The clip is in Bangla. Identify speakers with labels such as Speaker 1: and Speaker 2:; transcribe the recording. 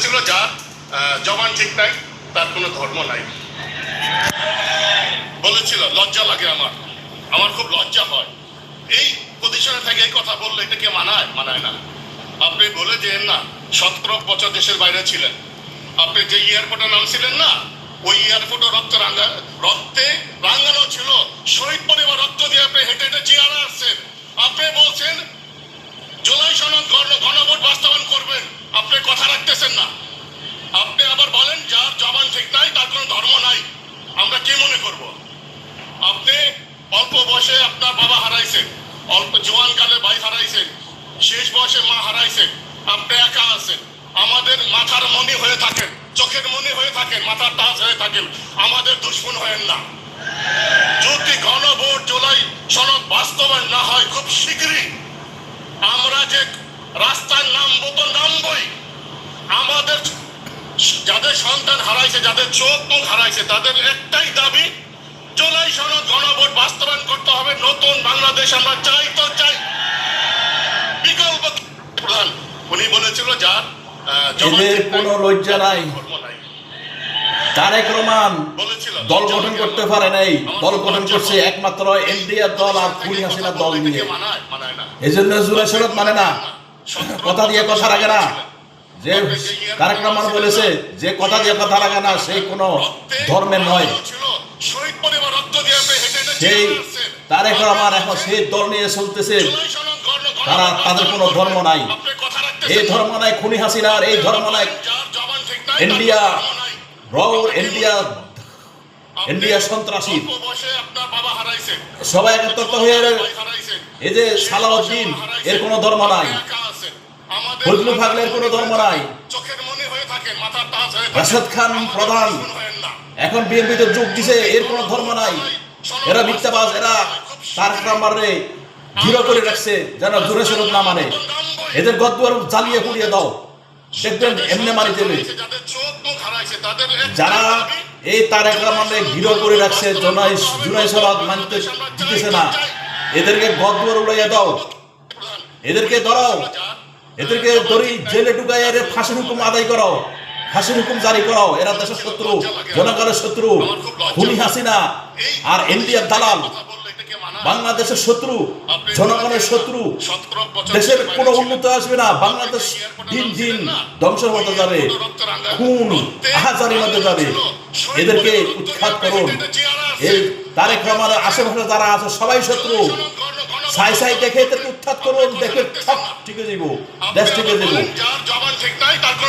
Speaker 1: বলেছিল যার জবান ঠিক নাই তার কোনো ধর্ম নাই। বলেছিল, লজ্জা লাগে আমার খুব লজ্জা হয় এই পজিশনে থেকে এই কথা বললে। এটাকে মানায় না। আপনি বলে যেন না 17 বছর দেশের বাইরে ছিলেন, আপনি যে এয়ারপোর্টে নামছিলেন না, ওই এয়ারপোর্টে রক্তে রাঙ্গানো ছিল। শহীদ পরিবার রক্ত দিয়ে আপনি হেঁটে হেঁটে চেয়ারে আসছেন। আপনি বলছেন জুলাই সনদ গণভোট বাস্তবায়ন করবেন, আপনি কথা রাখতেছেন না। আপনি আবার বলেন যার জবান ঠিক নাই তার কোনো ধর্ম নাই। আমরা কি মনে করব? আপনি অল্প বয়সে আপনার বাবা হারাইছেন, অল্প জোয়ান কালে ভাই হারাইছেন, শেষ বয়সে মা হারাইছেন। আপনি একা আছেন। আমাদের মাথার মনি হয়ে থাকেন, চোখের মনি হয়ে থাকেন, মাথার তাজ হয়ে থাকেন। আমাদের দুশ্মন হয়েন না। যদি গণভোট জুলাই সনদ বাস্তবায়ন না হয় খুব শীঘ্রই আমরা যে রাস্তায় নামবো তো নামবই। আমাদের যাদের সন্তান হারাইছে, যাদের চোখ মুখ হারাইছে, তাদের একটাই দাবি জুলাই সনদ গণভোট বাস্তবায়ন করতে হবে। নতুন বাংলাদেশ আমরা চাই তো চাই। বিকল্প প্রধান উনি বলেছিল যার
Speaker 2: এদের কোনো লজ্জা নাই। তারেক রহমান দল গঠন করতে পারে নাই, দল গঠন করছে একমাত্র এনডিএ দল আর খুনি হাসিনা দল নিয়ে। এই জন্য জুলাই সনদ মানে না, কথা দিয়ে কথা রাখে না। যে তারেক রহমান বলেছে যে কথা দিয়ে কথা রাখে না সেই কোনো ধর্মের নয়। সেই তারেক রহমান এখন সেই দল নিয়ে চলতেছে, তাদের কোনো ধর্ম নাই। এই ধর্ম নাই খুনি হাসিনার, এই ধর্ম নাই ইন্ডিয়া ইন্ডিয়া সন্ত্রাসী। সবাই একত্রিত হয়ে এই যে সালাউদ্দিন এর কোনো ধর্ম নাই, ফজলু ফাগলের কোনো ধর্ম নাই, রাশেদ খান প্রধান এখন বিএনপিতে যোগ দিছে, এর কোনো ধর্ম নাই। এরা মিথ্যাবাজ, এরা তারেক রহমানরে ঘিরে করে রাখছে যেন জুলাই সনদ না মানে। এদের গদ্দুয়ার জ্বালিয়ে পুড়িয়ে দাও, দেখবেন এমনি মারি দেবে। যারা এই তারেক রহমানরে ঘিরে করে রাখছে, জুলাই সনদ মানতে দিতেছে না, এদেরকে গদ্দুয়ার উড়াইয়া দাও, এদেরকে ধরাও, এদেরকে ধরি জেলে ঢুকাই ফাঁসির হুকুম আদায় করো, ফাঁসির হুকুম জারি করো। এরা দেশের শত্রু, জনগণের শত্রু, খুনি হাসিনা আর এনডিএর দালাল, বাংলাদেশের শত্রু, জনগণের শত্রু। দেশের কোনো উন্নতি আসবে না, বাংলাদেশ দিন দিন ধ্বংসের মতো যাবে, খুন আহাজারির মধ্যে যাবে। এদেরকে উৎখাত করুন। এই তারেক রহমানের আশেপাশে যারা আছে সবাই শত্রু, সাই দেখে এদেরকে উৎখাত করুন। দেখে ঠিক যাব, দেশ ঠিক যাব।